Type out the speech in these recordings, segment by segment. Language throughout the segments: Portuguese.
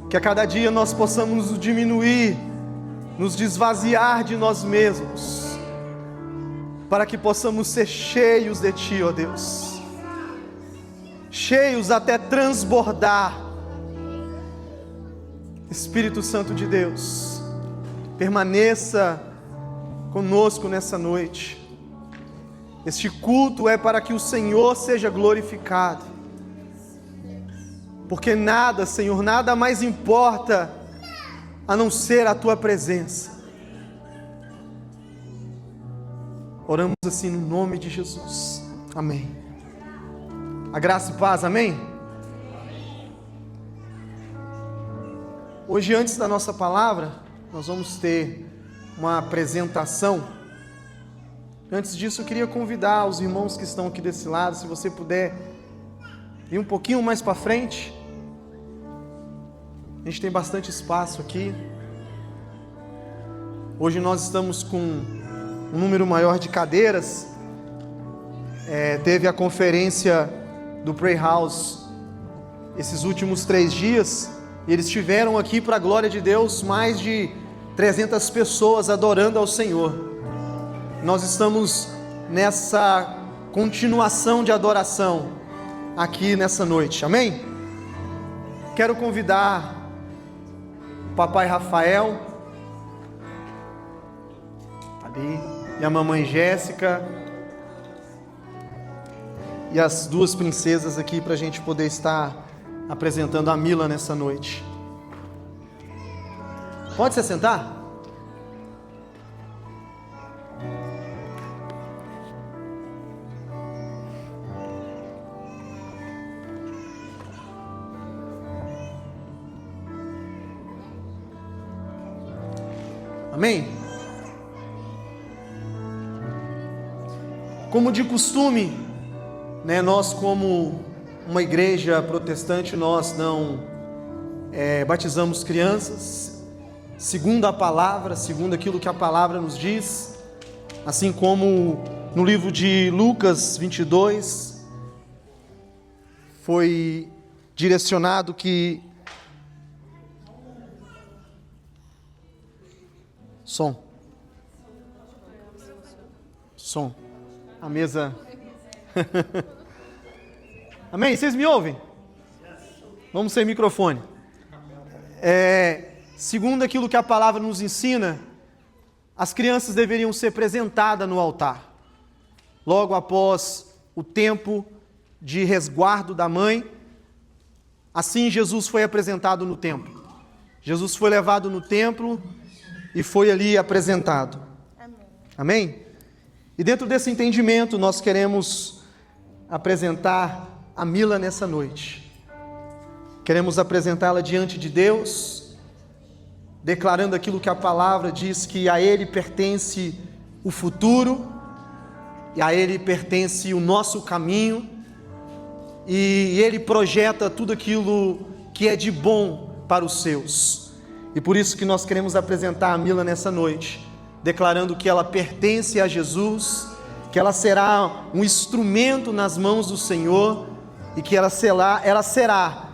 Que a cada dia nós possamos nos diminuir, nos desvaziar de nós mesmos, para que possamos ser cheios de Ti, ó Deus. Cheios até transbordar. Espírito Santo de Deus, permaneça conosco nessa noite. Este culto é para que o Senhor seja glorificado, porque nada, Senhor, nada mais importa a não ser a Tua presença. Oramos assim no nome de Jesus, amém. A graça e paz, amém? Hoje, antes da nossa palavra, nós vamos ter uma apresentação. Antes disso, eu queria convidar os irmãos que estão aqui desse lado, se você puder ir um pouquinho mais para frente. A gente tem bastante espaço aqui. Hoje nós estamos com um número maior de cadeiras. Teve a conferência do Pray House esses últimos 3 dias. E eles tiveram aqui, para a glória de Deus, mais de 300 pessoas adorando ao Senhor. Nós estamos nessa continuação de adoração aqui nessa noite, amém? Quero convidar o papai Rafael ali, e a mamãe Jéssica e as 2 princesas aqui, para a gente poder estar apresentando a Mila nessa noite. Pode se sentar? Amém? Como de costume, nós como uma igreja protestante, nós não batizamos crianças, segundo a palavra, segundo aquilo que a palavra nos diz, assim como no livro de Lucas 22, foi direcionado que... Som. A mesa... Amém? Vocês me ouvem? Vamos sem microfone. Segundo aquilo que a palavra nos ensina, as crianças deveriam ser apresentadas no altar, logo após o tempo de resguardo da mãe. Assim Jesus foi apresentado no templo. Jesus foi levado no templo e foi ali apresentado. Amém? E dentro desse entendimento nós queremos apresentar a Mila nessa noite. Queremos apresentá-la diante de Deus, declarando aquilo que a palavra diz, que a Ele pertence o futuro, e a Ele pertence o nosso caminho, e Ele projeta tudo aquilo que é de bom para os seus. E por isso que nós queremos apresentar a Mila nessa noite, declarando que ela pertence a Jesus, que ela será um instrumento nas mãos do Senhor, e que ela será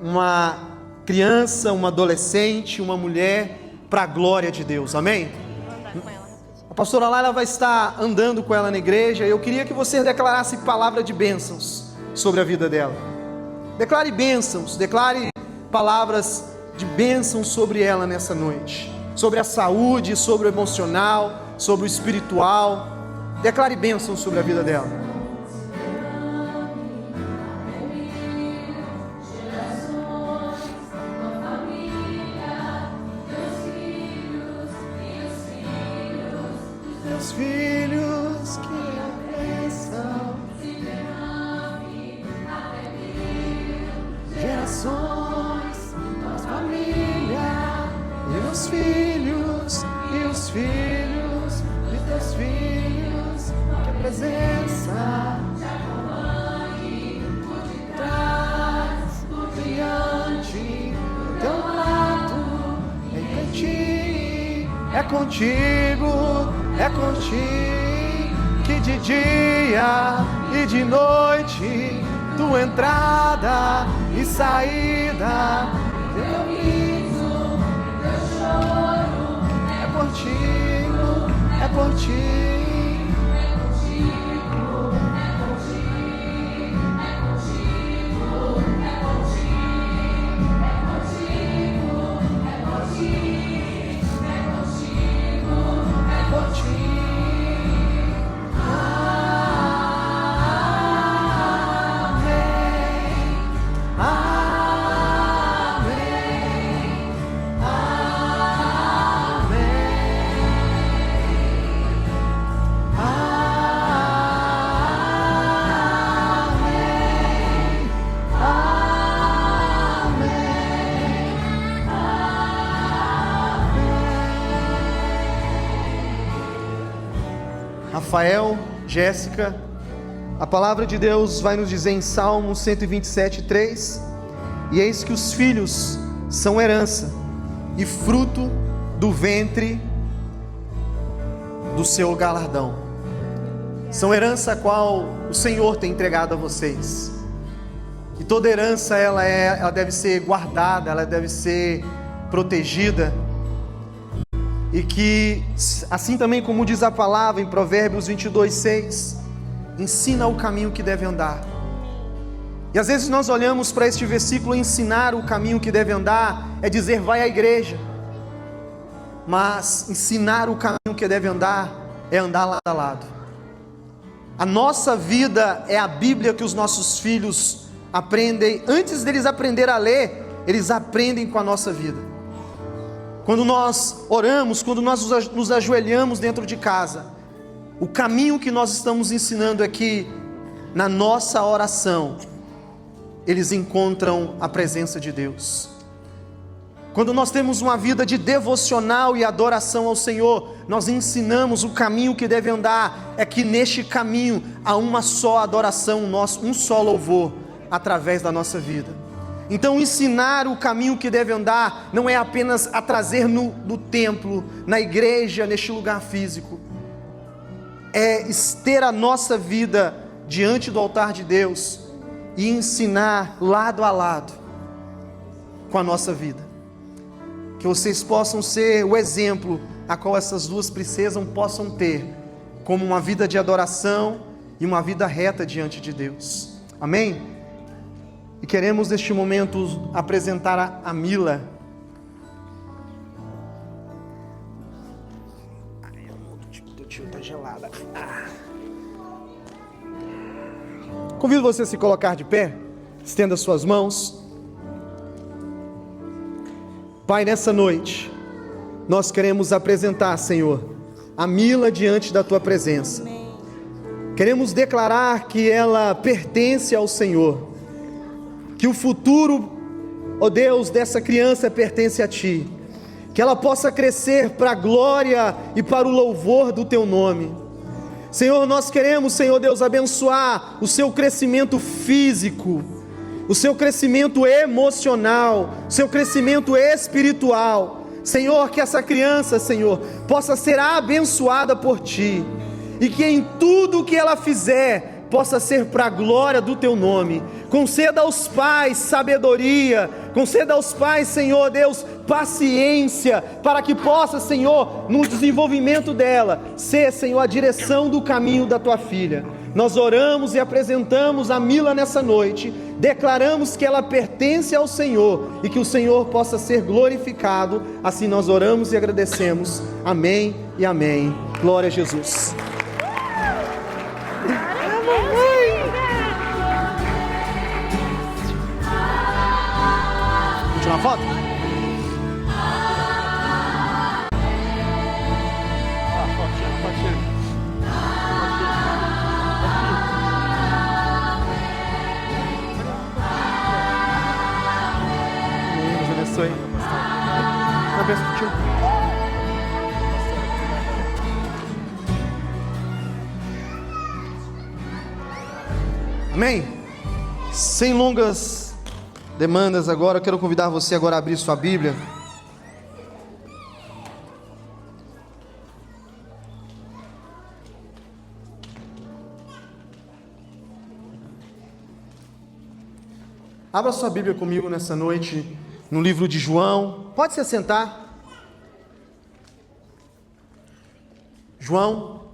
uma criança, uma adolescente, uma mulher para a glória de Deus, amém? A pastora Laila vai estar andando com ela na igreja. Eu queria que você declarasse palavra de bênçãos sobre a vida dela. Declare bênçãos, declare palavras de bênçãos sobre ela nessa noite, sobre a saúde, sobre o emocional, sobre o espiritual. Declare bênçãos sobre a vida dela. Meus filhos que a bênção, gerações, nossa família, e meus filhos e os filhos de teus filhos, que a presença te acompanhe por detrás, por diante, teu lado, em ti, é contigo que de dia e de noite, tua entrada e saída, Teu riso, teu choro, é contigo, é por ti. Rafael, Jéssica, a palavra de Deus vai nos dizer em Salmo 127:3: e eis que os filhos são herança e fruto do ventre do seu galardão. São herança a qual o Senhor tem entregado a vocês. E toda herança ela deve ser guardada, ela deve ser protegida. E que, assim também como diz a palavra em Provérbios 22:6, ensina o caminho que deve andar. E às vezes nós olhamos para este versículo: ensinar o caminho que deve andar é dizer vai à igreja. Mas ensinar o caminho que deve andar é andar lado a lado. A nossa vida é a Bíblia que os nossos filhos aprendem. Antes deles aprender a ler, eles aprendem com a nossa vida. Quando nós oramos, quando nós nos ajoelhamos dentro de casa, o caminho que nós estamos ensinando é que na nossa oração eles encontram a presença de Deus. Quando nós temos uma vida de devocional e adoração ao Senhor, nós ensinamos o caminho que deve andar. É que neste caminho há uma só adoração, um só louvor através da nossa vida. Então ensinar o caminho que deve andar não é apenas a trazer no templo, na igreja, neste lugar físico. É ter a nossa vida diante do altar de Deus e ensinar lado a lado com a nossa vida. Que vocês possam ser o exemplo a qual essas duas princesas possam ter, como uma vida de adoração e uma vida reta diante de Deus. Amém? E queremos neste momento apresentar a Mila. Ai, a mão do tio está gelada. Convido você a se colocar de pé. Estenda suas mãos. Pai, nessa noite nós queremos apresentar, Senhor, a Mila diante da Tua presença. Queremos declarar que ela pertence ao Senhor, que o futuro, ó Deus, dessa criança pertence a Ti, que ela possa crescer para a glória e para o louvor do Teu nome. Senhor, nós queremos, Senhor Deus, abençoar o seu crescimento físico, o seu crescimento emocional, o seu crescimento espiritual. Senhor, que essa criança, Senhor, possa ser abençoada por Ti, e que em tudo que ela fizer, possa ser para a glória do Teu nome. Conceda aos pais sabedoria, conceda aos pais, Senhor Deus, paciência, para que possa, Senhor, no desenvolvimento dela, ser, Senhor, a direção do caminho da Tua filha. Nós oramos e apresentamos a Mila nessa noite, declaramos que ela pertence ao Senhor, e que o Senhor possa ser glorificado. Assim nós oramos e agradecemos. Amém e amém. Glória a Jesus. Uma foto? Deus abençoe. Amém? Sem longas demandas agora, eu quero convidar você agora a abrir sua Bíblia. Abra sua Bíblia comigo nessa noite, no livro de João. Pode se assentar. João,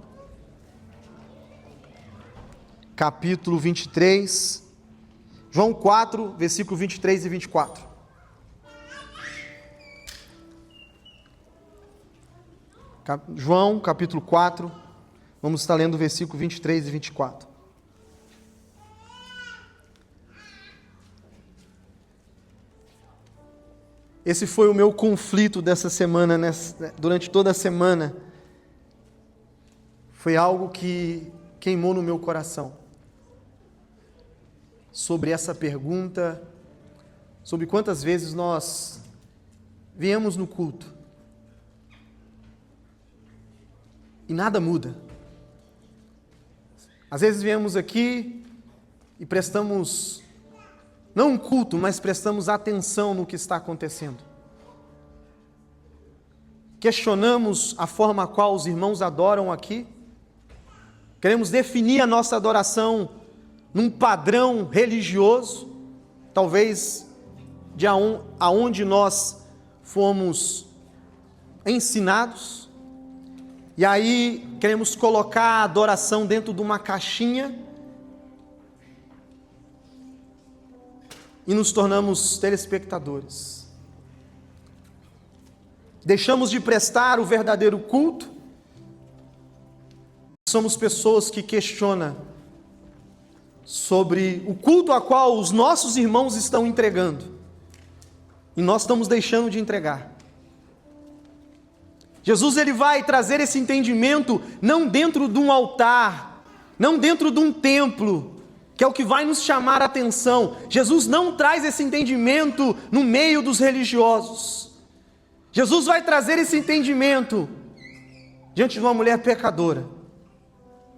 capítulo 23. João 4, versículo 23 e 24. João, capítulo 4, vamos estar lendo o versículo 23 e 24. Esse foi o meu conflito dessa semana, durante toda a semana. Foi algo que queimou no meu coração. Sobre essa pergunta, sobre quantas vezes nós viemos no culto e nada muda. Às vezes viemos aqui e prestamos, não um culto, mas prestamos atenção no que está acontecendo. Questionamos a forma a qual os irmãos adoram aqui. Queremos definir a nossa adoração num padrão religioso, talvez de aonde nós fomos ensinados. E aí queremos colocar a adoração dentro de uma caixinha e nos tornamos telespectadores. Deixamos de prestar o verdadeiro culto. Somos pessoas que questionam sobre o culto a qual os nossos irmãos estão entregando e nós estamos deixando de entregar. Jesus ele vai trazer esse entendimento não dentro de um altar, não dentro de um templo, que é o que vai nos chamar a atenção. Jesus não traz esse entendimento no meio dos religiosos. Jesus vai trazer esse entendimento diante de uma mulher pecadora,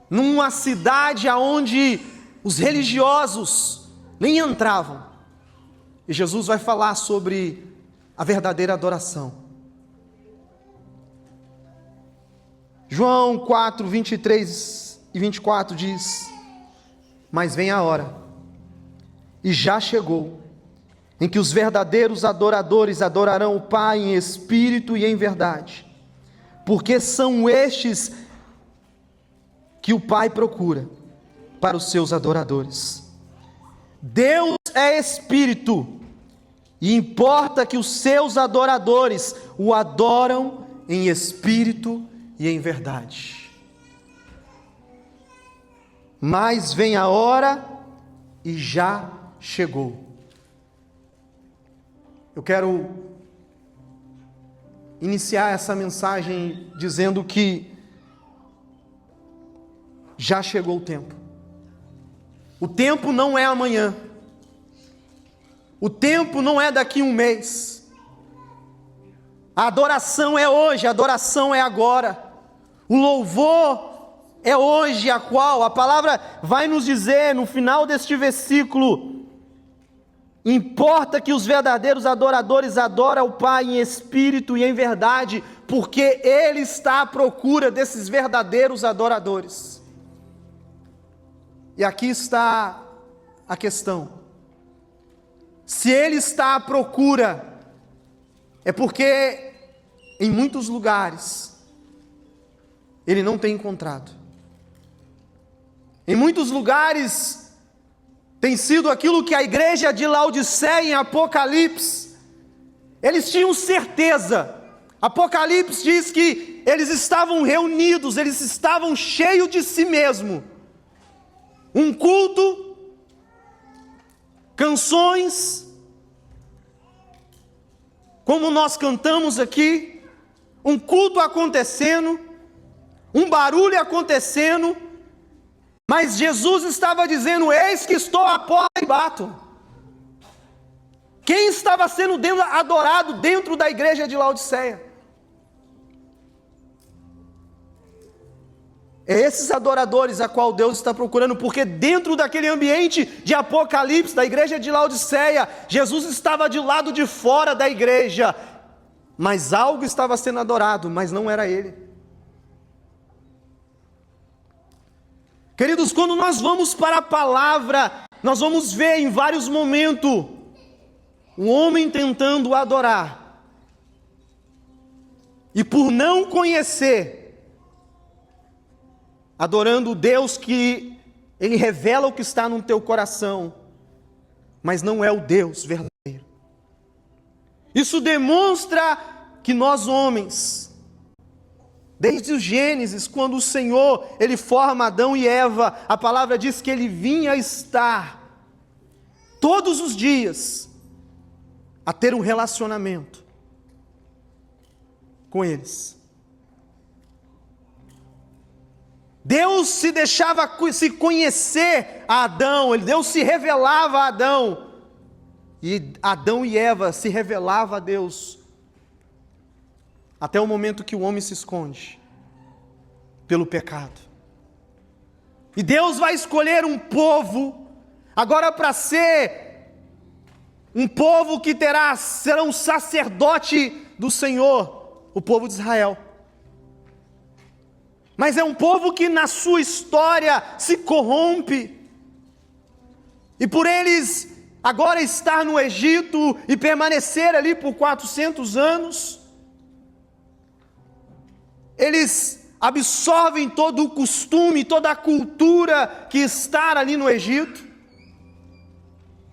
numa cidade onde os religiosos nem entravam. E Jesus vai falar sobre a verdadeira adoração. João 4, 23 e 24 diz: mas vem a hora, e já chegou, em que os verdadeiros adoradores adorarão o Pai em espírito e em verdade, porque são estes que o Pai procura para os seus adoradores. Deus é espírito, e importa que os seus adoradores o adoram em espírito e em verdade. Mas vem a hora e já chegou. Eu quero iniciar essa mensagem dizendo que já chegou o tempo. O tempo não é amanhã. O tempo não é daqui a um mês. A adoração é hoje, a adoração é agora. O louvor é hoje, a qual a palavra vai nos dizer no final deste versículo: importa que os verdadeiros adoradores adorem o Pai em espírito e em verdade, porque Ele está à procura desses verdadeiros adoradores. E aqui está a questão: se Ele está à procura, é porque em muitos lugares Ele não tem encontrado. Em muitos lugares tem sido aquilo que a igreja de Laodiceia em Apocalipse, eles tinham certeza. Apocalipse diz que eles estavam reunidos, eles estavam cheios de si mesmo. Um culto, canções, como nós cantamos aqui, um culto acontecendo, um barulho acontecendo, mas Jesus estava dizendo: eis que estou à porta e bato. Quem estava sendo adorado dentro da igreja de Laodiceia? É esses adoradores a qual Deus está procurando, porque dentro daquele ambiente de Apocalipse, da igreja de Laodiceia, Jesus estava de lado de fora da igreja, mas algo estava sendo adorado, mas não era Ele. Queridos, quando nós vamos para a palavra, nós vamos ver em vários momentos um homem tentando adorar, e por não conhecer, adorando o Deus que Ele revela o que está no teu coração, mas não é o Deus verdadeiro. Isso demonstra que nós homens, desde o Gênesis, quando o Senhor, Ele forma Adão e Eva, a palavra diz que Ele vinha estar todos os dias a ter um relacionamento com eles. Deus se deixava se conhecer a Adão, Deus se revelava a Adão, e Adão e Eva se revelavam a Deus, até o momento que o homem se esconde pelo pecado. E Deus vai escolher um povo, agora para ser um povo que será um sacerdote do Senhor, o povo de Israel. Mas é um povo que na sua história se corrompe, e por eles agora estar no Egito e permanecer ali por 400 anos, eles absorvem todo o costume, toda a cultura que está ali no Egito.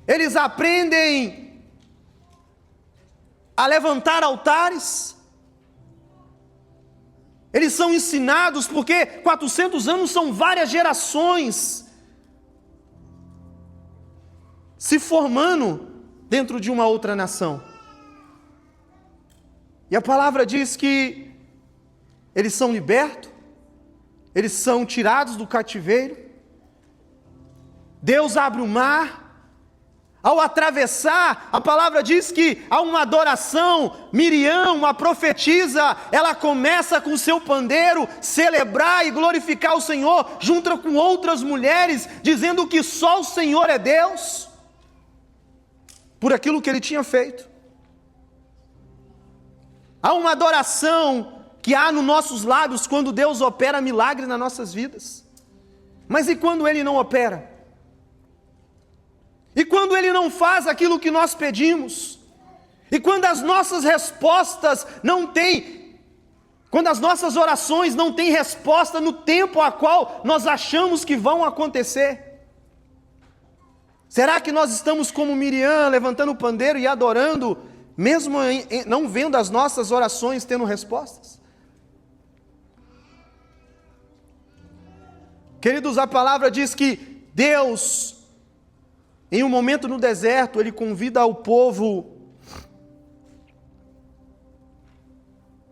Eles aprendem a levantar altares. Eles são ensinados, porque 400 anos são várias gerações se formando dentro de uma outra nação. E a palavra diz que eles são libertos, eles são tirados do cativeiro. Deus abre o mar. Ao atravessar, a palavra diz que há uma adoração. Miriam, uma profetisa, ela começa com o seu pandeiro celebrar e glorificar o Senhor, junto com outras mulheres, dizendo que só o Senhor é Deus, por aquilo que Ele tinha feito. Há uma adoração que há nos nossos lábios quando Deus opera milagre nas nossas vidas. Mas e quando Ele não opera? E quando Ele não faz aquilo que nós pedimos? E quando as nossas respostas não têm, quando as nossas orações não têm resposta no tempo a qual nós achamos que vão acontecer? Será que nós estamos como Miriam, levantando o pandeiro e adorando, mesmo não vendo as nossas orações tendo respostas? Queridos, a palavra diz que Deus, em um momento no deserto, Ele convida o povo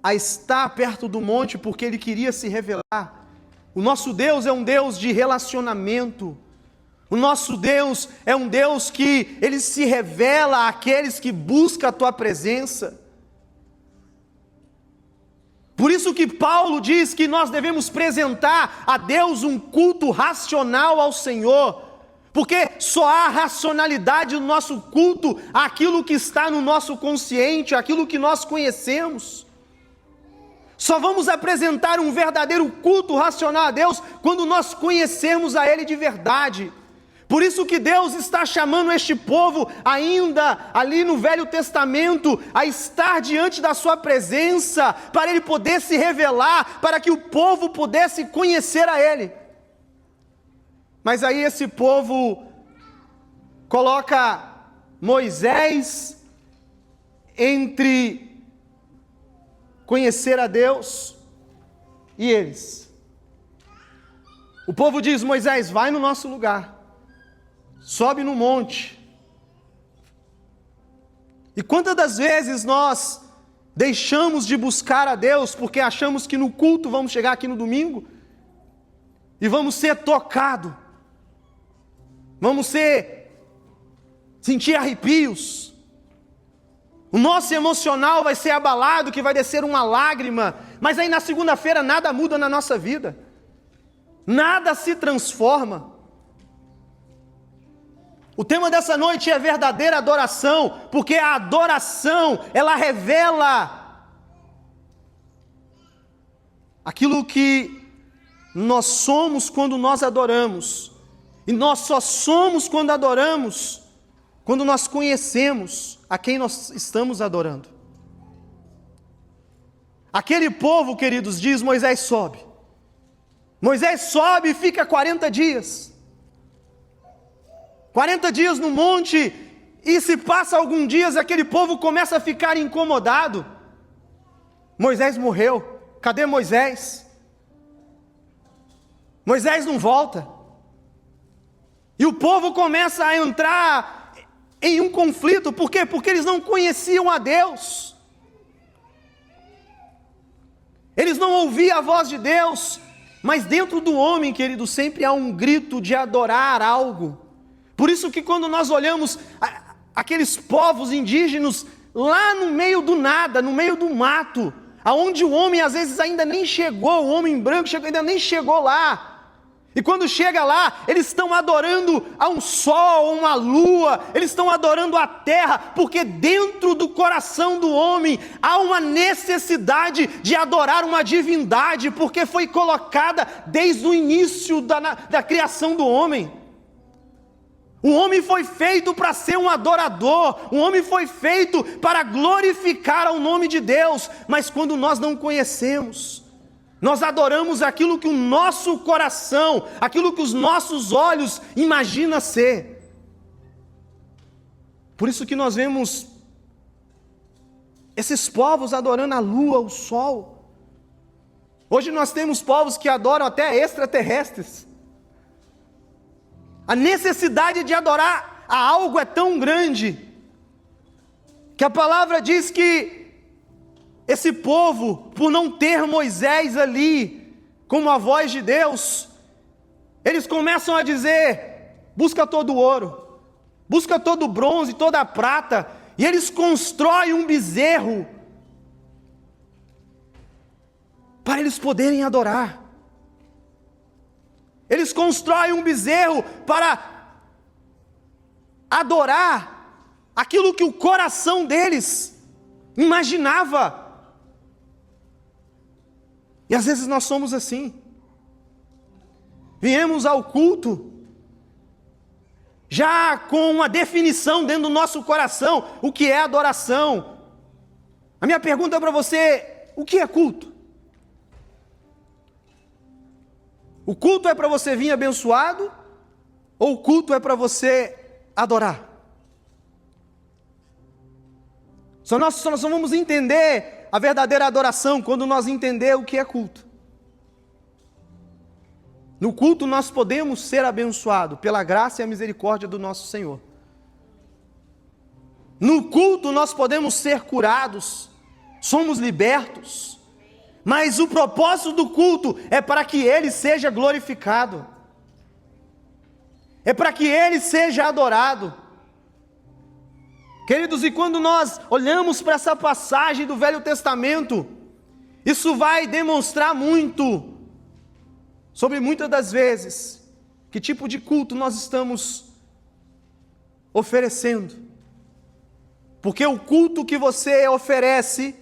a estar perto do monte, porque Ele queria se revelar. O nosso Deus é um Deus de relacionamento. O nosso Deus é um Deus que Ele se revela àqueles que buscam a Tua presença. Por isso que Paulo diz que nós devemos apresentar a Deus um culto racional ao Senhor, porque só há racionalidade no nosso culto àquilo que está no nosso consciente, aquilo que nós conhecemos. Só vamos apresentar um verdadeiro culto racional a Deus quando nós conhecermos a Ele de verdade. Por isso que Deus está chamando este povo, ainda ali no Velho Testamento, a estar diante da sua presença, para Ele poder se revelar, para que o povo pudesse conhecer a Ele. Mas aí esse povo coloca Moisés entre conhecer a Deus e eles. O povo diz: Moisés, vai no nosso lugar, sobe no monte. E quantas das vezes nós deixamos de buscar a Deus porque achamos que no culto vamos chegar aqui no domingo e vamos ser tocados, vamos sentir arrepios, o nosso emocional vai ser abalado, que vai descer uma lágrima, mas aí na segunda-feira nada muda na nossa vida, nada se transforma. O tema dessa noite é verdadeira adoração, porque a adoração, ela revela aquilo que nós somos quando nós adoramos. E nós só somos quando adoramos, quando nós conhecemos a quem nós estamos adorando. Aquele povo, queridos, diz: Moisés sobe. Moisés sobe e fica 40 dias. 40 dias no monte, e se passa alguns dias, aquele povo começa a ficar incomodado. Moisés morreu, cadê Moisés? Moisés não volta. E o povo começa a entrar em um conflito, por quê? Porque eles não conheciam a Deus. Eles não ouviam a voz de Deus, mas dentro do homem, querido, sempre há um grito de adorar algo. Por isso que quando nós olhamos aqueles povos indígenas lá no meio do nada, no meio do mato, aonde o homem às vezes ainda nem chegou, o homem branco ainda nem chegou lá. E quando chega lá, eles estão adorando a um sol, uma lua, eles estão adorando a terra, porque dentro do coração do homem há uma necessidade de adorar uma divindade, porque foi colocada desde o início da criação do homem. O homem foi feito para ser um adorador, o homem foi feito para glorificar ao nome de Deus, mas quando nós não conhecemos, nós adoramos aquilo que o nosso coração, aquilo que os nossos olhos imaginam ser. Por isso que nós vemos esses povos adorando a lua, o sol. Hoje nós temos povos que adoram até extraterrestres. A necessidade de adorar a algo é tão grande, que a palavra diz que esse povo, por não ter Moisés ali, como a voz de Deus, eles começam a dizer: busca todo o ouro, busca todo o bronze, toda a prata, e eles constroem um bezerro, para eles poderem adorar. Eles constroem um bezerro para adorar aquilo que o coração deles imaginava. E às vezes nós somos assim. Viemos ao culto já com uma definição dentro do nosso coração, o que é adoração. A minha pergunta para você: o que é culto? O culto é para você vir abençoado, ou o culto é para você adorar? Nós só vamos entender a verdadeira adoração quando nós entender o que é culto. No culto nós podemos ser abençoados pela graça e a misericórdia do nosso Senhor. No culto nós podemos ser curados, somos libertos, mas o propósito do culto é para que Ele seja glorificado, é para que Ele seja adorado. Queridos, e quando nós olhamos para essa passagem do Velho Testamento, isso vai demonstrar muito sobre muitas das vezes que tipo de culto nós estamos oferecendo. Porque o culto que você oferece,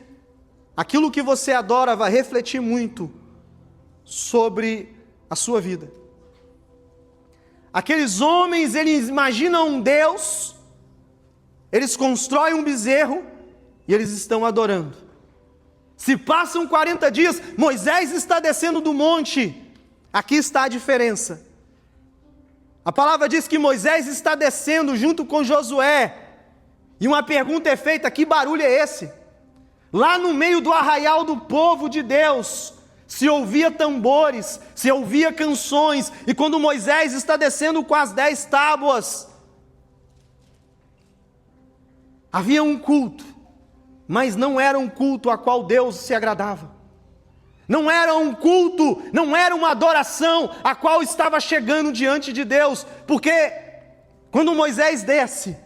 aquilo que você adora, vai refletir muito sobre a sua vida. Aqueles homens, eles imaginam um Deus, eles constroem um bezerro e eles estão adorando. Se passam 40 dias, Moisés está descendo do monte. Aqui está a diferença. A palavra diz que Moisés está descendo junto com Josué. E uma pergunta é feita: que barulho é esse? Lá no meio do arraial do povo de Deus, se ouvia tambores, se ouvia canções. E quando Moisés está descendo com as 10 tábuas, havia um culto, mas não era um culto a qual Deus se agradava. Não era um culto, não era uma adoração a qual estava chegando diante de Deus. Porque quando Moisés desce,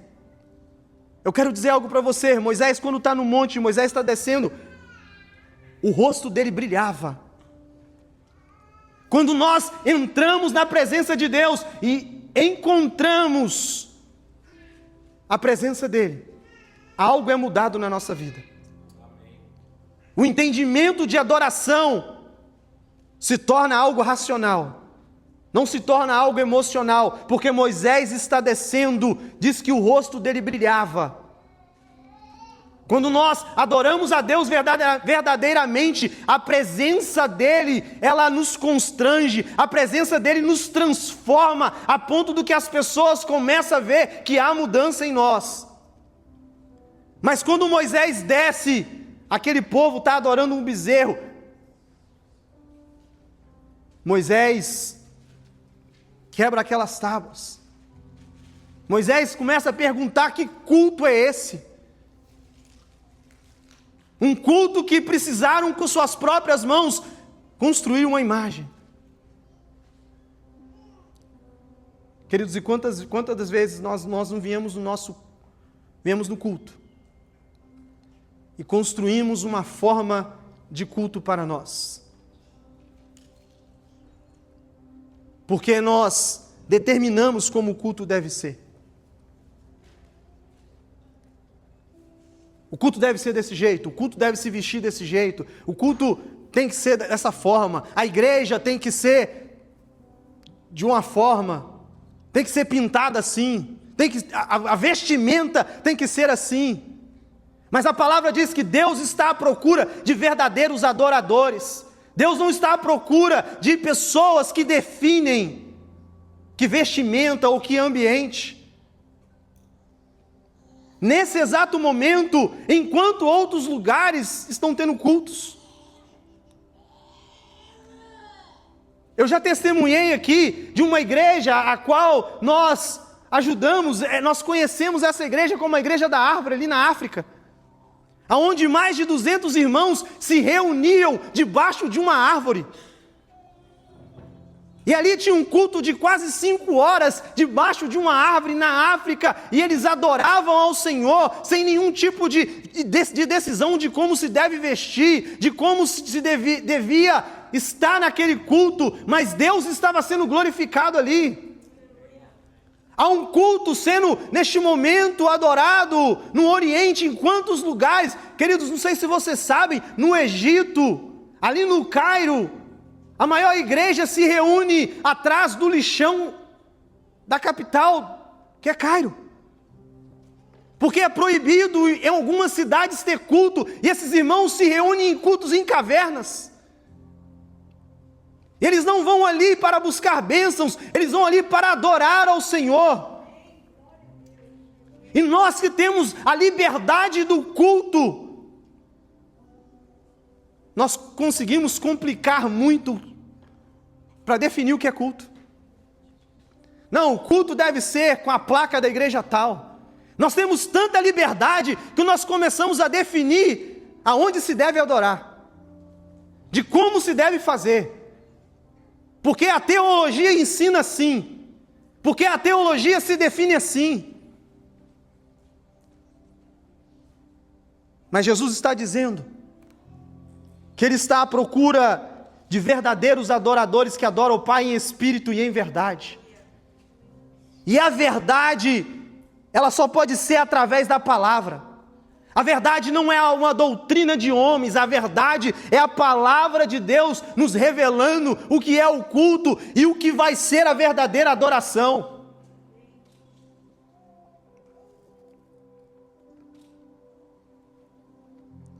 eu quero dizer algo para você: Moisés, quando está no monte, Moisés está descendo, o rosto dele brilhava. Quando nós entramos na presença de Deus e encontramos a presença dele, algo é mudado na nossa vida. O entendimento de adoração se torna algo racional, não se torna algo emocional, porque Moisés está descendo, diz que o rosto dele brilhava. Quando nós adoramos a Deus verdadeiramente, a presença dEle, ela nos constrange, a presença dEle nos transforma, a ponto do que as pessoas começam a ver que há mudança em nós. Mas quando Moisés desce, aquele povo está adorando um bezerro. Moisés quebra aquelas tábuas. Moisés começa a perguntar: que culto é esse? Um culto que precisaram com suas próprias mãos construir uma imagem. Queridos, e quantas das vezes nós não viemos no culto e construímos uma forma de culto para nós? Porque nós determinamos como o culto deve ser. O culto deve ser desse jeito, o culto deve se vestir desse jeito, o culto tem que ser dessa forma, a igreja tem que ser de uma forma, tem que ser pintada assim, a vestimenta tem que ser assim. Mas a palavra diz que Deus está à procura de verdadeiros adoradores. Deus não está à procura de pessoas que definem que vestimenta ou que ambiente. Nesse exato momento, enquanto outros lugares estão tendo cultos. Eu já testemunhei aqui de uma igreja a qual nós ajudamos, nós conhecemos essa igreja como a Igreja da Árvore, ali na África, onde mais de 200 irmãos se reuniam debaixo de uma árvore. E ali tinha um culto de quase 5 horas, debaixo de uma árvore na África, e eles adoravam ao Senhor, sem nenhum tipo de decisão de como se deve vestir, de como se devia estar naquele culto, mas Deus estava sendo glorificado ali. Há um culto sendo, neste momento, adorado no Oriente, em quantos lugares? Queridos, não sei se vocês sabem, no Egito, ali no Cairo, a maior igreja se reúne atrás do lixão da capital, que é Cairo. Porque é proibido em algumas cidades ter culto, e esses irmãos se reúnem em cultos em cavernas. Eles não vão ali para buscar bênçãos, eles vão ali para adorar ao Senhor. E nós que temos a liberdade do culto, nós conseguimos complicar muito para definir o que é culto. Não, o culto deve ser com a placa da igreja tal. Nós temos tanta liberdade que nós começamos a definir aonde se deve adorar, de como se deve fazer. Porque a teologia ensina assim, porque a teologia se define assim. Mas Jesus está dizendo que Ele está à procura de verdadeiros adoradores que adoram o Pai em espírito e em verdade. E a verdade, ela só pode ser através da palavra. A verdade não é uma doutrina de homens, a verdade é a palavra de Deus nos revelando o que é o culto e o que vai ser a verdadeira adoração.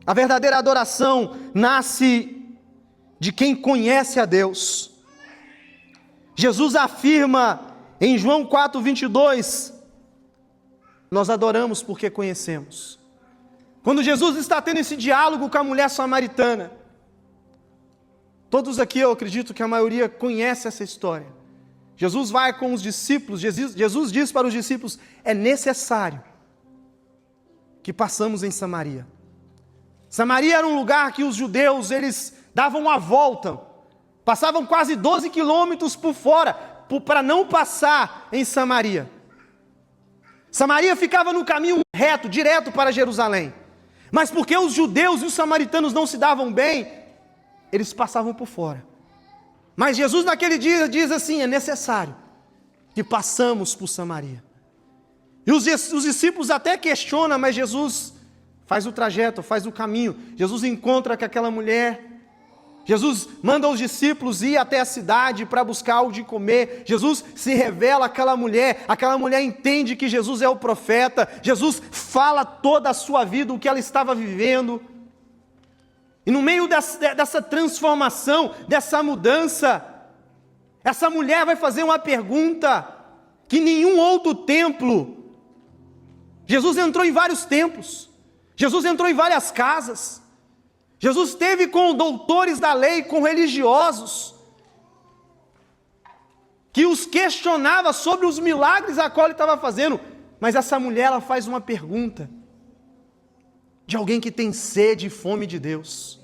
A verdadeira adoração nasce de quem conhece a Deus. Jesus afirma em João 4:22, nós adoramos porque conhecemos. Quando Jesus está tendo esse diálogo com a mulher samaritana, todos aqui, eu acredito que a maioria conhece essa história. Jesus vai com os discípulos, Jesus diz para os discípulos: é necessário que passamos em Samaria. Samaria era um lugar que os judeus, eles davam a volta, passavam quase 12 quilômetros por fora, para não passar em Samaria. Samaria ficava no caminho reto, direto para Jerusalém. Mas porque os judeus e os samaritanos não se davam bem, eles passavam por fora. Mas Jesus naquele dia diz assim: é necessário que passamos por Samaria. E os discípulos até questionam, mas Jesus faz o trajeto, faz o caminho. Jesus encontra com aquela mulher Jesus manda os discípulos ir até a cidade para buscar algo de comer. Jesus se revela àquela mulher entende que Jesus é o profeta. Jesus fala toda a sua vida, o que ela estava vivendo. E no meio dessa transformação, dessa mudança, essa mulher vai fazer uma pergunta que nenhum outro templo. Jesus entrou em vários templos, Jesus entrou em várias casas, Jesus esteve com doutores da lei, com religiosos, que os questionava sobre os milagres a qual ele estava fazendo. Mas essa mulher, ela faz uma pergunta de alguém que tem sede e fome de Deus.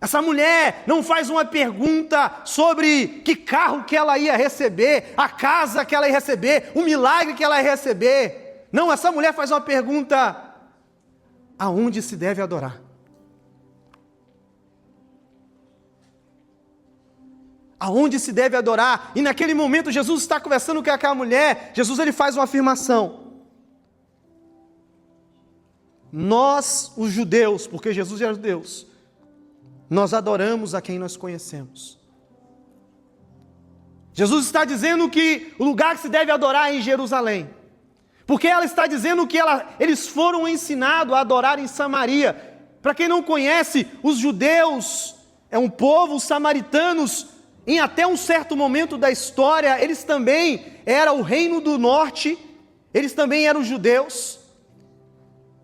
Essa mulher não faz uma pergunta sobre que carro que ela ia receber, a casa que ela ia receber, o milagre que ela ia receber. Não, essa mulher faz uma pergunta: aonde se deve adorar? Aonde se deve adorar? E naquele momento Jesus está conversando com aquela mulher. Jesus, ele faz uma afirmação: nós, os judeus, porque Jesus é judeu, nós adoramos a quem nós conhecemos. Jesus está dizendo que o lugar que se deve adorar é em Jerusalém, porque ela está dizendo que eles foram ensinados a adorar em Samaria. Para quem não conhece, os judeus é um povo, os samaritanos, em até um certo momento da história, eles também eram o reino do norte, eles também eram judeus,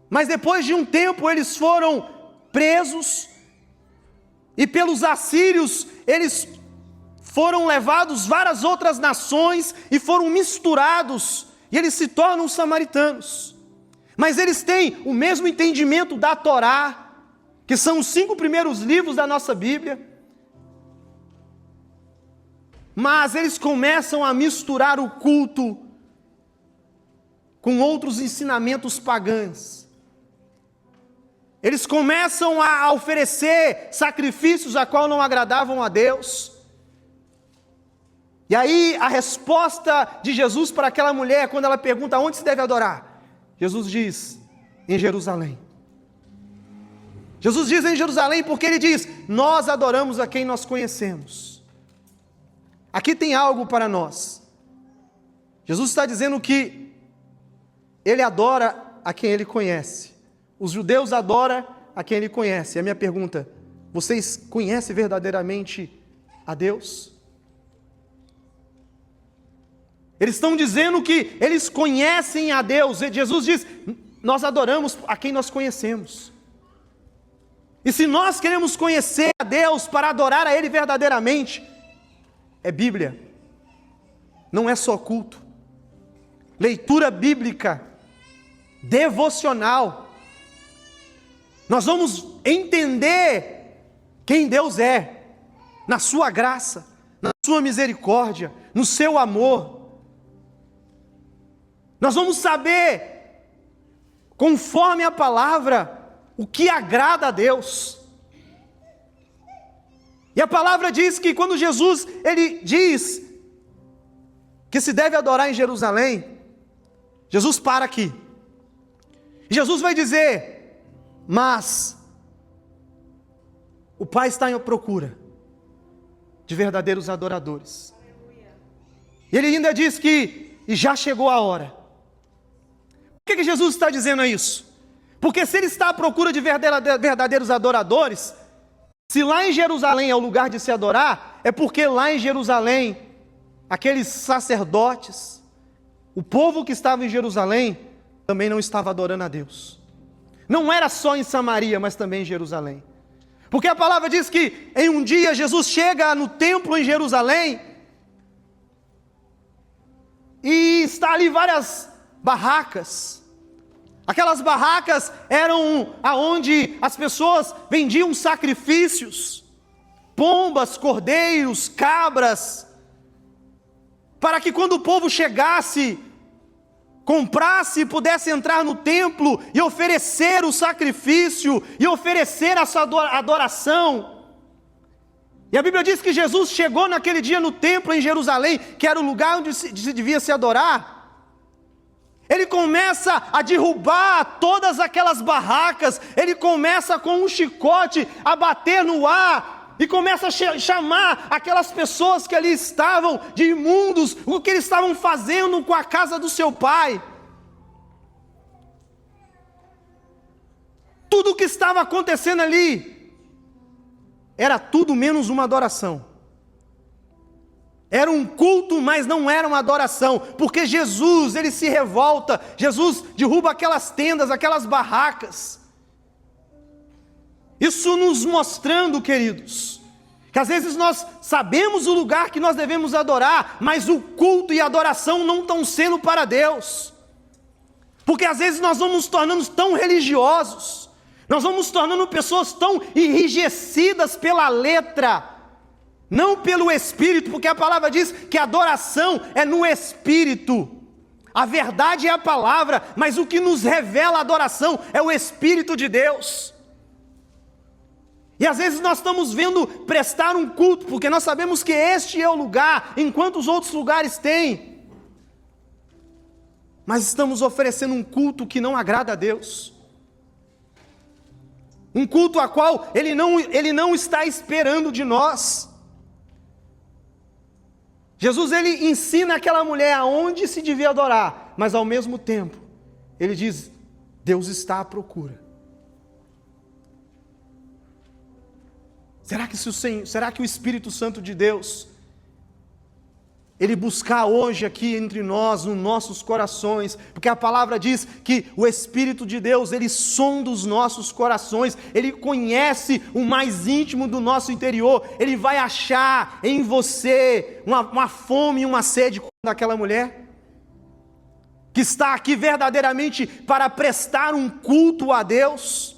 mas depois de um tempo eles foram presos, e pelos assírios eles foram levados várias outras nações, e foram misturados, e eles se tornam samaritanos. Mas eles têm o mesmo entendimento da Torá, que são os 5 primeiros livros da nossa Bíblia, mas eles começam a misturar o culto com outros ensinamentos pagãos. Eles começam a oferecer sacrifícios a qual não agradavam a Deus. E aí a resposta de Jesus para aquela mulher, quando ela pergunta onde se deve adorar, Jesus diz: em Jerusalém. Jesus diz em Jerusalém porque ele diz: nós adoramos a quem nós conhecemos. Aqui tem algo para nós. Jesus está dizendo que ele adora a quem ele conhece. Os judeus adoram a quem ele conhece. E a minha pergunta: vocês conhecem verdadeiramente a Deus? Eles estão dizendo que eles conhecem a Deus. E Jesus diz: nós adoramos a quem nós conhecemos. E se nós queremos conhecer a Deus para adorar a Ele verdadeiramente, é Bíblia, não é só culto, leitura bíblica, devocional. Nós vamos entender quem Deus é, na sua graça, na sua misericórdia, no seu amor. Nós vamos saber, conforme a palavra, o que agrada a Deus. E a palavra diz que quando Jesus, ele diz que se deve adorar em Jerusalém, Jesus para aqui. E Jesus vai dizer: mas o Pai está em procura de verdadeiros adoradores. E ele ainda diz que já chegou a hora. Por que Jesus está dizendo isso? Porque se ele está à procura de verdadeiros adoradores, se lá em Jerusalém é o lugar de se adorar, é porque lá em Jerusalém, aqueles sacerdotes, o povo que estava em Jerusalém, também não estava adorando a Deus. Não era só em Samaria, mas também em Jerusalém. Porque a palavra diz que em um dia Jesus chega no templo em Jerusalém, e está ali várias barracas. Aquelas barracas eram aonde as pessoas vendiam sacrifícios, pombas, cordeiros, cabras, para que quando o povo chegasse, comprasse e pudesse entrar no templo e oferecer o sacrifício, e oferecer a sua adoração. E a Bíblia diz que Jesus chegou naquele dia no templo em Jerusalém, que era o lugar onde se devia se adorar. Ele começa a derrubar todas aquelas barracas, ele começa com um chicote a bater no ar, e começa a chamar aquelas pessoas que ali estavam de imundos, o que eles estavam fazendo com a casa do seu pai. Tudo o que estava acontecendo ali, era tudo menos uma adoração. Era um culto, mas não era uma adoração, porque Jesus, ele se revolta, Jesus derruba aquelas tendas, aquelas barracas. Isso nos mostrando, queridos, que às vezes nós sabemos o lugar que nós devemos adorar, mas o culto e a adoração não estão sendo para Deus. Porque às vezes nós vamos nos tornando tão religiosos, nós vamos nos tornando pessoas tão enrijecidas pela letra, não pelo Espírito, porque a palavra diz que a adoração é no Espírito. A verdade é a palavra, mas o que nos revela a adoração é o Espírito de Deus. E às vezes nós estamos vendo prestar um culto, porque nós sabemos que este é o lugar, enquanto os outros lugares têm. Mas estamos oferecendo um culto que não agrada a Deus. Um culto a qual Ele não está esperando de nós. Jesus, ele ensina aquela mulher aonde se devia adorar, mas ao mesmo tempo, ele diz, Deus está à procura. Será que o Espírito Santo de Deus, ele buscar hoje aqui entre nós, nos nossos corações, porque a palavra diz que o Espírito de Deus, ele sonda os nossos corações, ele conhece o mais íntimo do nosso interior, ele vai achar em você uma fome e uma sede daquela mulher, que está aqui verdadeiramente para prestar um culto a Deus.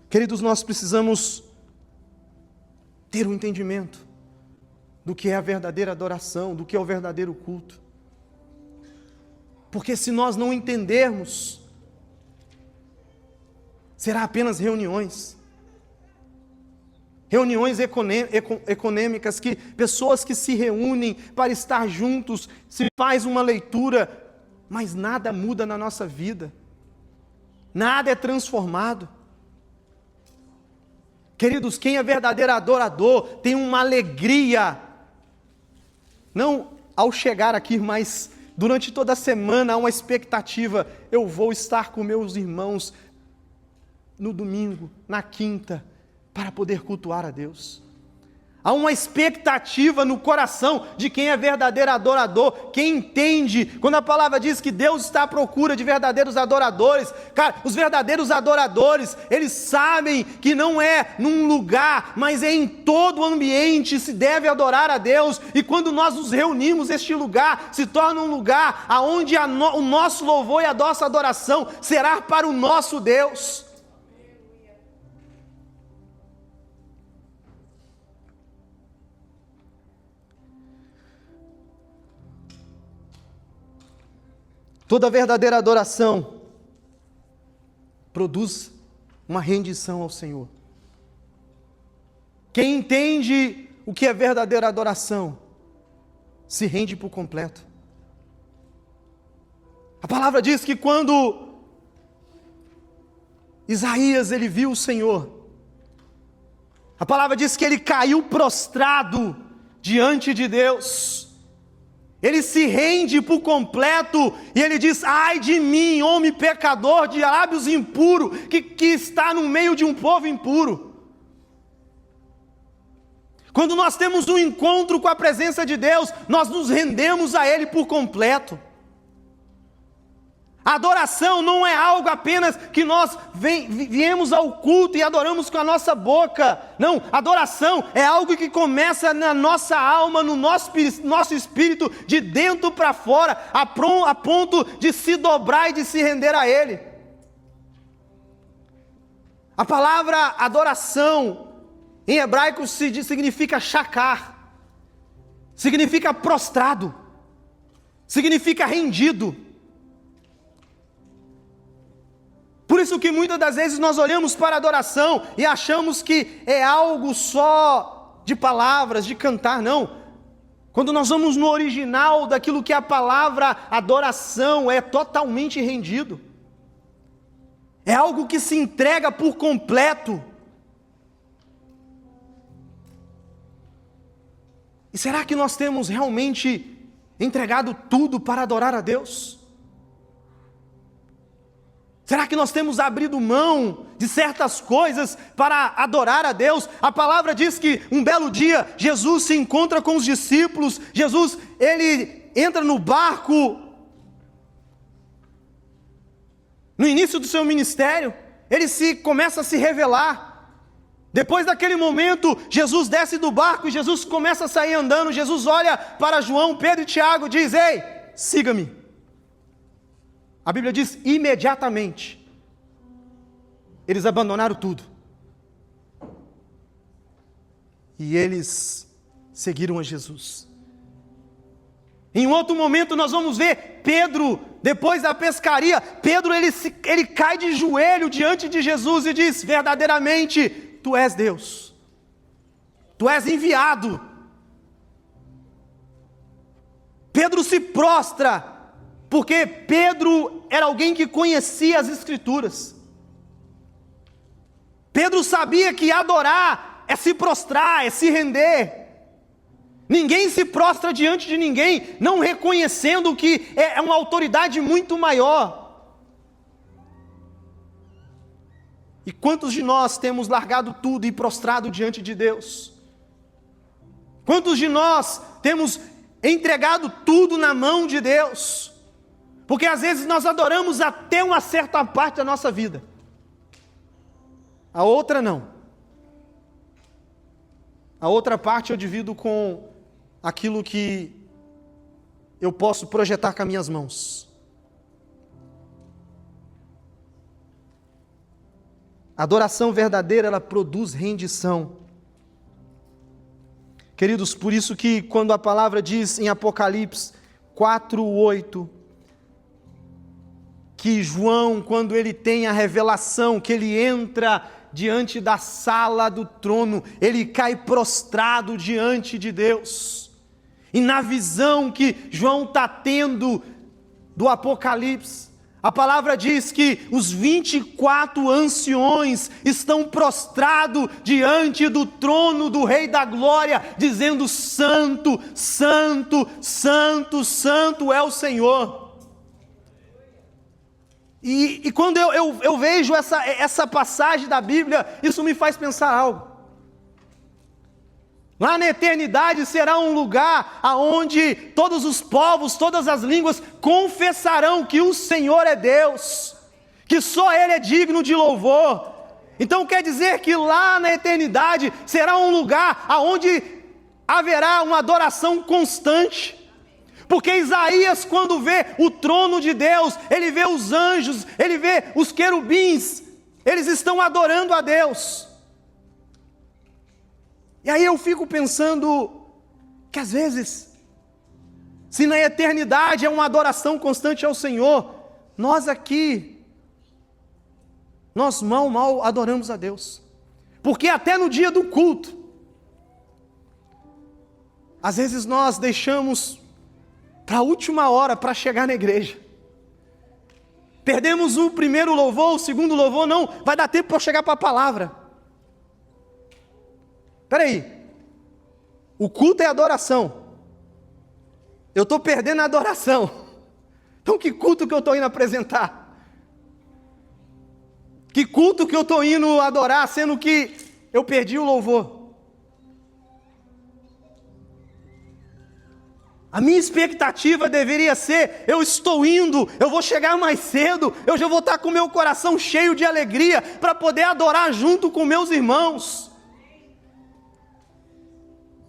Queridos, nós precisamos ter um entendimento do que é a verdadeira adoração, do que é o verdadeiro culto. Porque se nós não entendermos, será apenas reuniões econômicas, que pessoas que se reúnem para estar juntos, se faz uma leitura, mas nada muda na nossa vida, nada é transformado. Queridos, quem é verdadeiro adorador tem uma alegria, não ao chegar aqui, mas durante toda a semana há uma expectativa, eu vou estar com meus irmãos no domingo, na quinta, para poder cultuar a Deus. Há uma expectativa no coração de quem é verdadeiro adorador, quem entende, quando a palavra diz que Deus está à procura de verdadeiros adoradores. Cara, os verdadeiros adoradores, eles sabem que não é num lugar, mas é em todo o ambiente se deve adorar a Deus, e quando nós nos reunimos, este lugar se torna um lugar onde o nosso louvor e a nossa adoração será para o nosso Deus. Toda verdadeira adoração produz uma rendição ao Senhor. Quem entende o que é verdadeira adoração, se rende por completo. A palavra diz que quando Isaías ele viu o Senhor, a palavra diz que ele caiu prostrado diante de Deus. Ele se rende por completo e ele diz, ai de mim, homem pecador, de lábios impuros, que está no meio de um povo impuro. Quando nós temos um encontro com a presença de Deus, nós nos rendemos a Ele por completo. A adoração não é algo apenas que nós viemos ao culto e adoramos com a nossa boca. Não, adoração é algo que começa na nossa alma, no nosso espírito, de dentro para fora, a ponto de se dobrar e de se render a Ele. A palavra adoração, em hebraico, significa shakar, significa prostrado, significa rendido. Por isso que muitas das vezes nós olhamos para a adoração e achamos que é algo só de palavras, de cantar. Não. Quando nós vamos no original daquilo que é a palavra adoração, é totalmente rendido. É algo que se entrega por completo. E será que nós temos realmente entregado tudo para adorar a Deus? Será que nós temos abrido mão de certas coisas para adorar a Deus? A palavra diz que um belo dia Jesus se encontra com os discípulos. Jesus, ele entra no barco no início do seu ministério. Ele começa a se revelar. Depois daquele momento, Jesus desce do barco e Jesus começa a sair andando. Jesus olha para João, Pedro e Tiago e diz: ei, siga-me. A Bíblia diz, imediatamente, eles abandonaram tudo. E eles seguiram a Jesus. Em outro momento nós vamos ver Pedro, depois da pescaria, Pedro ele cai de joelho diante de Jesus e diz: verdadeiramente, Tu és Deus. Tu és enviado. Pedro se prostra, porque Pedro era alguém que conhecia as Escrituras. Pedro sabia que adorar é se prostrar, é se render. Ninguém se prostra diante de ninguém, não reconhecendo que é uma autoridade muito maior. E quantos de nós temos largado tudo e prostrado diante de Deus? Quantos de nós temos entregado tudo na mão de Deus? Porque às vezes nós adoramos até uma certa parte da nossa vida. A outra não. A outra parte eu divido com aquilo que eu posso projetar com as minhas mãos. A adoração verdadeira, ela produz rendição. Queridos, por isso que quando a palavra diz em Apocalipse 4:8, que João, quando ele tem a revelação, que ele entra diante da sala do trono, ele cai prostrado diante de Deus. E na visão que João está tendo do Apocalipse, a palavra diz que os 24 anciões estão prostrados diante do trono do Rei da Glória, dizendo: Santo, Santo, Santo, Santo é o Senhor. E quando eu vejo essa passagem da Bíblia, isso me faz pensar algo. Lá na eternidade será um lugar aonde todos os povos, todas as línguas confessarão que o Senhor é Deus, que só Ele é digno de louvor. Então quer dizer que lá na eternidade será um lugar aonde haverá uma adoração constante. Porque Isaías, quando vê o trono de Deus, ele vê os anjos, ele vê os querubins, eles estão adorando a Deus. E aí eu fico pensando que às vezes, se na eternidade é uma adoração constante ao Senhor, nós aqui, nós mal adoramos a Deus. Porque até no dia do culto, às vezes nós deixamos para a última hora para chegar na igreja. Perdemos o primeiro louvor, o segundo louvor, não, vai dar tempo para eu chegar para a palavra. Espera aí, o culto é adoração, eu estou perdendo a adoração, então que culto que eu estou indo apresentar? Que culto que eu estou indo adorar, sendo que eu perdi o louvor? A minha expectativa deveria ser: eu estou indo, eu vou chegar mais cedo, eu já vou estar com meu coração cheio de alegria, para poder adorar junto com meus irmãos.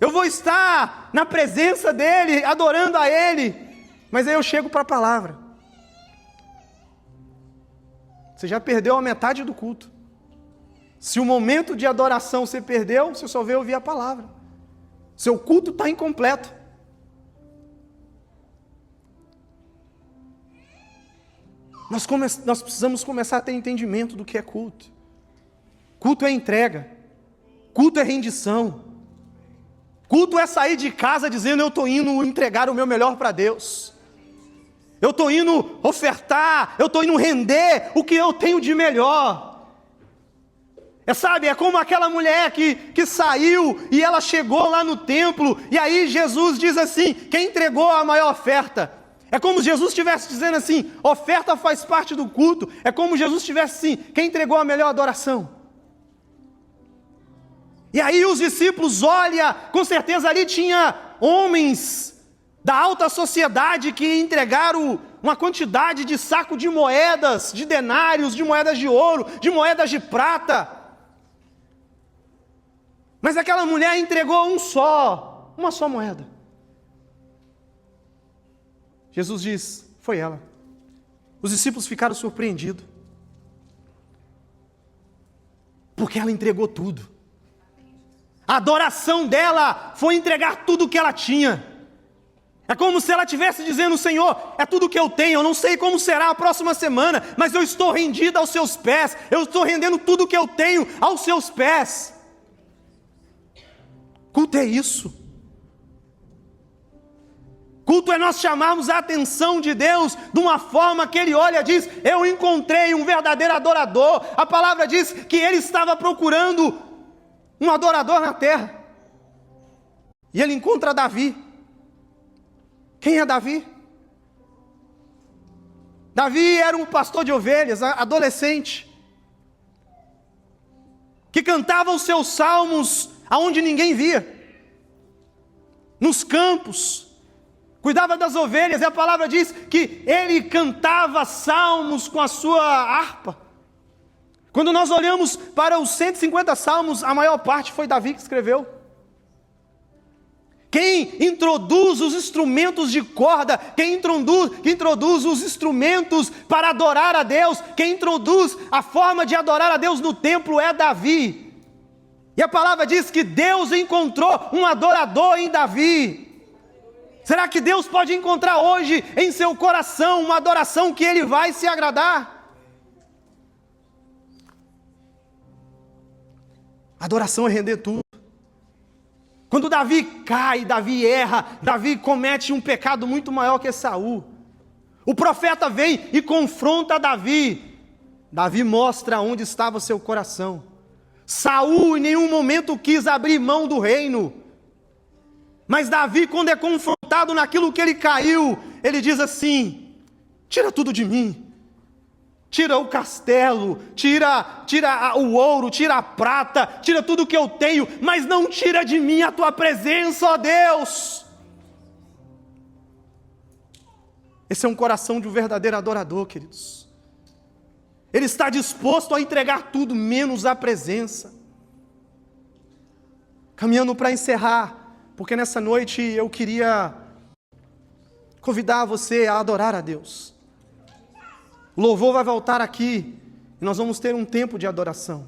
Eu vou estar na presença dEle, adorando a Ele, mas aí eu chego para a palavra. Você já perdeu a metade do culto. Se o momento de adoração você perdeu, você só veio ouvir a palavra. Seu culto está incompleto. Nós precisamos começar a ter entendimento do que é culto. Culto é entrega. Culto é rendição. Culto é sair de casa dizendo: eu estou indo entregar o meu melhor para Deus. Eu estou indo ofertar, eu estou indo render o que eu tenho de melhor. É como aquela mulher que saiu e ela chegou lá no templo, e aí Jesus diz assim: quem entregou a maior oferta? É como se Jesus estivesse dizendo assim: oferta faz parte do culto. É como se Jesus estivesse assim: quem entregou a melhor adoração? E aí os discípulos olham, com certeza ali tinha homens da alta sociedade que entregaram uma quantidade de saco de moedas, de denários, de moedas de ouro, de moedas de prata. Mas aquela mulher entregou uma só moeda. Jesus diz: foi ela. Os discípulos ficaram surpreendidos, porque ela entregou tudo. A adoração dela foi entregar tudo o que ela tinha. É como se ela estivesse dizendo: Senhor, é tudo que eu tenho, eu não sei como será a próxima semana, mas eu estou rendida aos seus pés, eu estou rendendo tudo o que eu tenho aos seus pés. Culto é isso. Culto é nós chamarmos a atenção de Deus de uma forma que Ele olha e diz: eu encontrei um verdadeiro adorador. A palavra diz que Ele estava procurando um adorador na terra, e Ele encontra Davi. Quem é Davi? Davi era um pastor de ovelhas, adolescente, que cantava os seus salmos aonde ninguém via, nos campos, cuidava das ovelhas, e a palavra diz que ele cantava salmos com a sua harpa. Quando nós olhamos para os 150 salmos, a maior parte foi Davi que escreveu. Quem introduz os instrumentos de corda, quem introduz os instrumentos para adorar a Deus, quem introduz a forma de adorar a Deus no templo é Davi. E a palavra diz que Deus encontrou um adorador em Davi. Será que Deus pode encontrar hoje em seu coração uma adoração que Ele vai se agradar? Adoração é render tudo. Quando Davi cai, Davi erra, Davi comete um pecado muito maior que Saul. O profeta vem e confronta Davi. Davi mostra onde estava o seu coração. Saul em nenhum momento quis abrir mão do reino. Mas Davi, quando é confrontado naquilo que ele caiu, ele diz assim: tira tudo de mim. Tira o castelo, tira o ouro, tira a prata, tira tudo que eu tenho, mas não tira de mim a tua presença, ó Deus. Esse é um coração de um verdadeiro adorador, queridos. Ele está disposto a entregar tudo, menos a presença. Caminhando para encerrar, porque nessa noite eu queria convidar você a adorar a Deus. O louvor vai voltar aqui e nós vamos ter um tempo de adoração.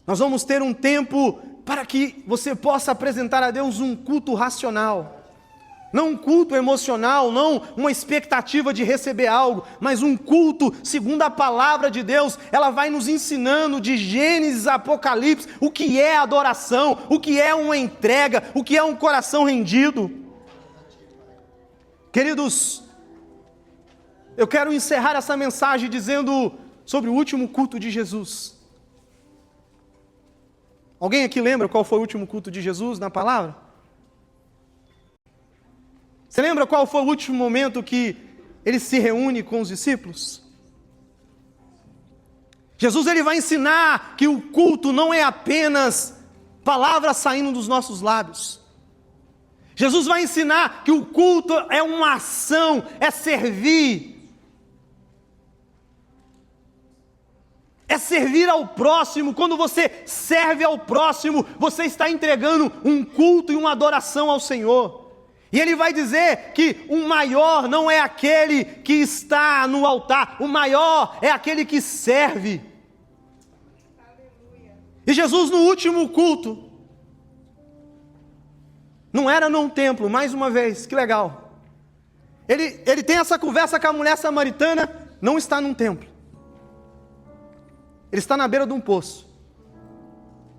Nós vamos ter um tempo para que você possa apresentar a Deus um culto racional. Não um culto emocional, não uma expectativa de receber algo, mas um culto segundo a palavra de Deus. Ela vai nos ensinando de Gênesis a Apocalipse o que é adoração, o que é uma entrega, o que é um coração rendido. Queridos, eu quero encerrar essa mensagem dizendo sobre o último culto de Jesus. Alguém aqui lembra qual foi o último culto de Jesus na palavra? Você lembra qual foi o último momento que ele se reúne com os discípulos? Jesus ele vai ensinar que o culto não é apenas palavras saindo dos nossos lábios. Jesus vai ensinar que o culto é uma ação, é servir. É servir ao próximo. Quando você serve ao próximo, você está entregando um culto e uma adoração ao Senhor. E ele vai dizer que o maior não é aquele que está no altar, o maior é aquele que serve. Aleluia. E Jesus no último culto, não era num templo, mais uma vez, que legal. Ele tem essa conversa com a mulher samaritana, não está num templo. Ele está na beira de um poço.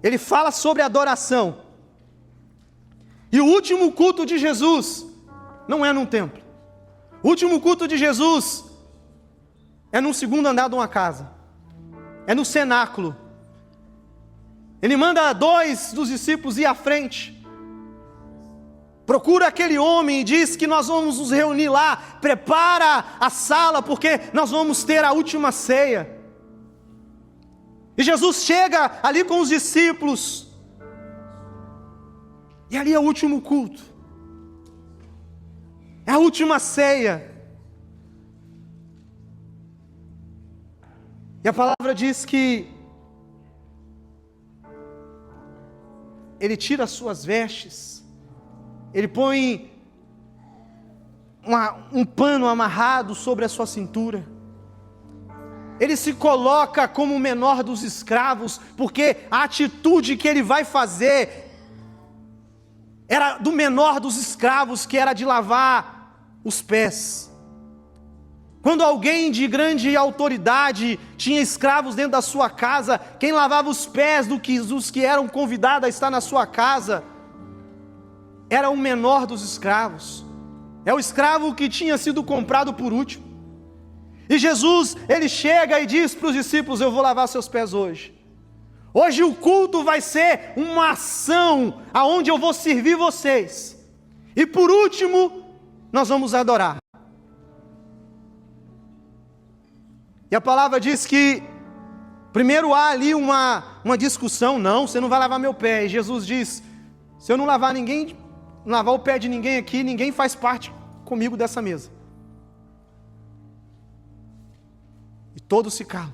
Ele fala sobre adoração. E o último culto de Jesus não é num templo. O último culto de Jesus é no segundo andar de uma casa. É no cenáculo. Ele manda 2 dos discípulos ir à frente. Procura aquele homem e diz que nós vamos nos reunir lá. Prepara a sala porque nós vamos ter a última ceia. E Jesus chega ali com os discípulos. E ali é o último culto. É a última ceia. E a palavra diz que ele tira as suas vestes, ele põe um pano amarrado sobre a sua cintura, ele se coloca como o menor dos escravos, porque a atitude que ele vai fazer era do menor dos escravos, que era de lavar os pés. Quando alguém de grande autoridade tinha escravos dentro da sua casa, quem lavava os pés dos que eram convidados a estar na sua casa era o menor dos escravos. É o escravo que tinha sido comprado por último. E Jesus, ele chega e diz para os discípulos: eu vou lavar seus pés hoje. Hoje o culto vai ser uma ação aonde eu vou servir vocês. E por último, nós vamos adorar. E a palavra diz que primeiro há ali uma discussão. Não, você não vai lavar meu pé. E Jesus diz: se eu não lavar o pé de ninguém aqui, ninguém faz parte comigo dessa mesa. E todos se calam.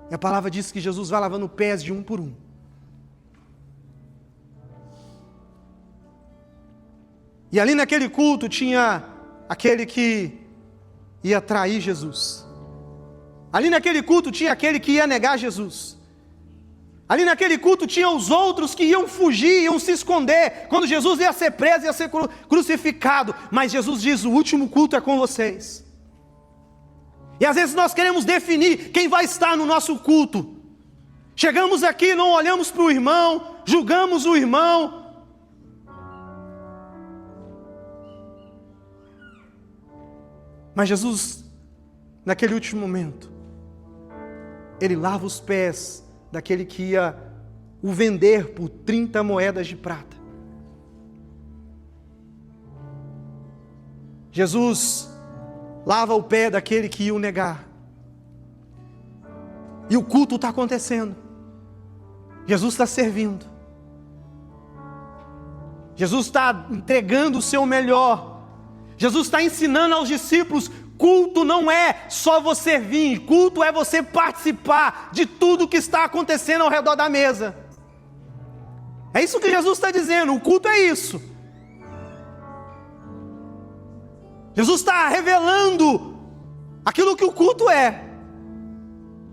E a palavra diz que Jesus vai lavando pés de um por um. E ali naquele culto tinha aquele que ia trair Jesus. Ali naquele culto tinha aquele que ia negar Jesus. Ali naquele culto tinha os outros que iam fugir, iam se esconder, quando Jesus ia ser preso, ia ser crucificado. Mas Jesus diz: o último culto é com vocês. E às vezes nós queremos definir quem vai estar no nosso culto. Chegamos aqui, não olhamos para o irmão, julgamos o irmão. Mas Jesus, naquele último momento, ele lava os pés daquele que ia o vender por 30 moedas de prata. Jesus lava o pé daquele que ia o negar. E o culto está acontecendo. Jesus está servindo. Jesus está entregando o seu melhor. Jesus está ensinando aos discípulos: culto não é só você vir, culto é você participar de tudo que está acontecendo ao redor da mesa. É isso que Jesus está dizendo, o culto é isso. Jesus está revelando aquilo que o culto é.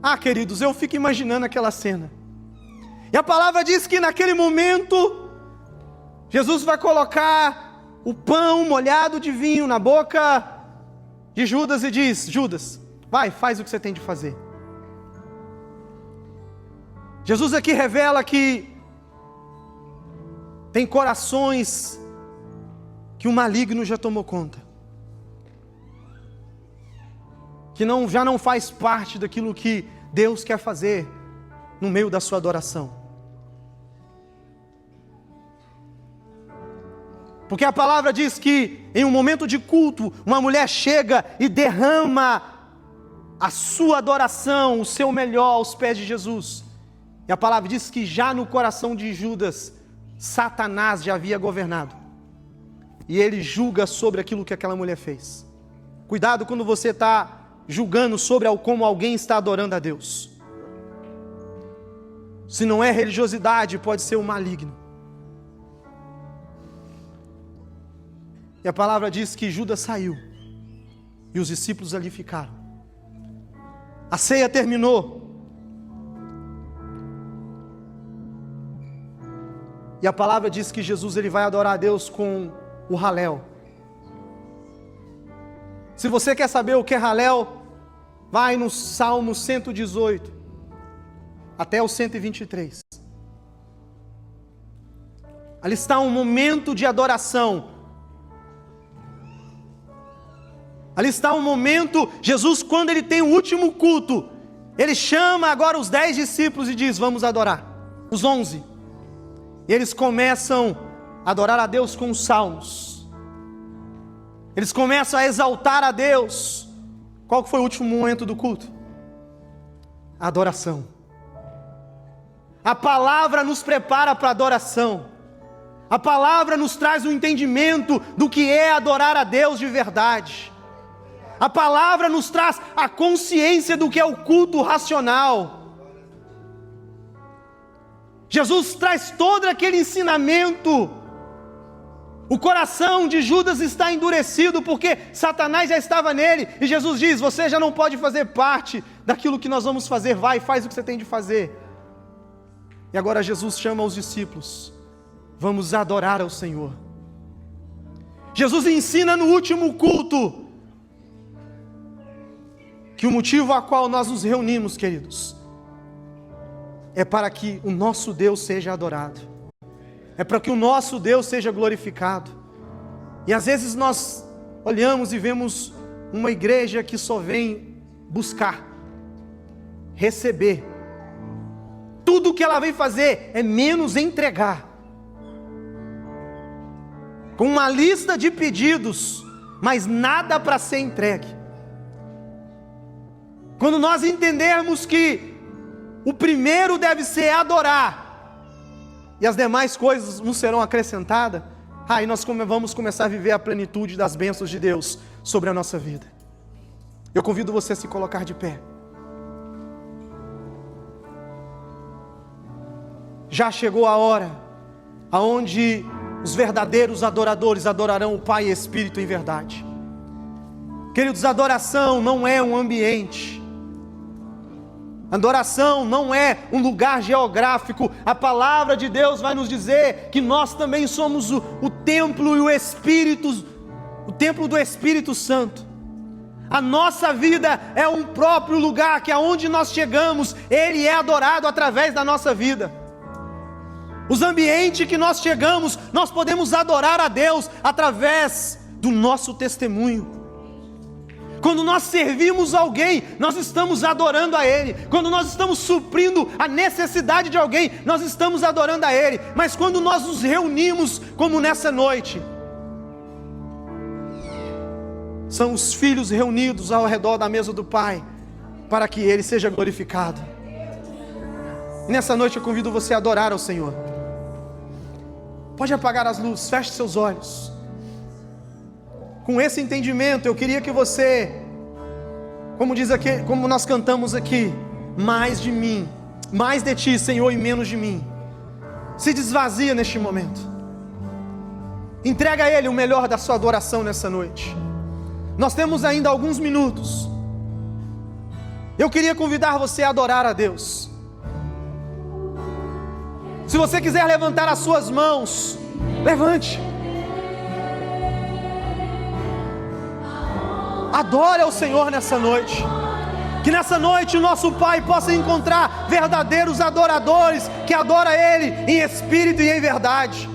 Ah, queridos, eu fico imaginando aquela cena. E a palavra diz que naquele momento, Jesus vai colocar o pão molhado de vinho na boca de Judas e diz: Judas, vai, faz o que você tem de fazer. Jesus aqui revela que tem corações que o maligno já tomou conta, que já não faz parte daquilo que Deus quer fazer no meio da sua adoração. Porque a palavra diz que em um momento de culto, uma mulher chega e derrama a sua adoração, o seu melhor aos pés de Jesus. E a palavra diz que já no coração de Judas, Satanás já havia governado. E ele julga sobre aquilo que aquela mulher fez. Cuidado quando você está julgando sobre como alguém está adorando a Deus. Se não é religiosidade, pode ser o maligno. E a palavra diz que Judas saiu e os discípulos ali ficaram. A ceia terminou. E a palavra diz que Jesus ele vai adorar a Deus com o Halel. Se você quer saber o que é Halel, vai no Salmo 118 até o 123. Ali está um momento de adoração. Ali está um momento, Jesus, quando ele tem o último culto, ele chama agora os 10 discípulos e diz: vamos adorar. Os 11. E eles começam a adorar a Deus com os salmos. Eles começam a exaltar a Deus. Qual que foi o último momento do culto? A adoração. A palavra nos prepara para a adoração. A palavra nos traz o entendimento do que é adorar a Deus de verdade. A palavra nos traz a consciência do que é o culto racional. Jesus traz todo aquele ensinamento. O coração de Judas está endurecido porque Satanás já estava nele. E Jesus diz: você já não pode fazer parte daquilo que nós vamos fazer. Vai, faz o que você tem de fazer. E agora Jesus chama os discípulos: vamos adorar ao Senhor. Jesus ensina no último culto que o motivo a qual nós nos reunimos, queridos, é para que o nosso Deus seja adorado, é para que o nosso Deus seja glorificado. E às vezes nós olhamos e vemos uma igreja que só vem buscar, receber. Tudo o que ela vem fazer é menos entregar, com uma lista de pedidos, mas nada para ser entregue. Quando nós entendermos que o primeiro deve ser adorar, e as demais coisas nos serão acrescentadas, aí nós vamos começar a viver a plenitude das bênçãos de Deus sobre a nossa vida. Eu convido você a se colocar de pé. Já chegou a hora aonde os verdadeiros adoradores adorarão o Pai e Espírito em verdade. Queridos, adoração não é um ambiente. Adoração não é um lugar geográfico. A palavra de Deus vai nos dizer que nós também somos o templo e o templo do Espírito Santo. A nossa vida é um próprio lugar que aonde nós chegamos, Ele é adorado através da nossa vida. Os ambientes que nós chegamos, nós podemos adorar a Deus através do nosso testemunho. Quando nós servimos alguém, nós estamos adorando a Ele. Quando nós estamos suprindo a necessidade de alguém, nós estamos adorando a Ele. Mas quando nós nos reunimos, como nessa noite, são os filhos reunidos ao redor da mesa do Pai, para que Ele seja glorificado. E nessa noite eu convido você a adorar ao Senhor. Pode apagar as luzes, feche seus olhos. Com esse entendimento, eu queria que você, como diz aqui, como nós cantamos aqui, mais de mim, mais de ti, Senhor, e menos de mim. Se desvazia neste momento. Entrega a Ele o melhor da sua adoração nessa noite. Nós temos ainda alguns minutos. Eu queria convidar você a adorar a Deus. Se você quiser levantar as suas mãos, levante. Adore ao Senhor nessa noite. Que nessa noite o nosso Pai possa encontrar verdadeiros adoradores que adoram Ele em espírito e em verdade.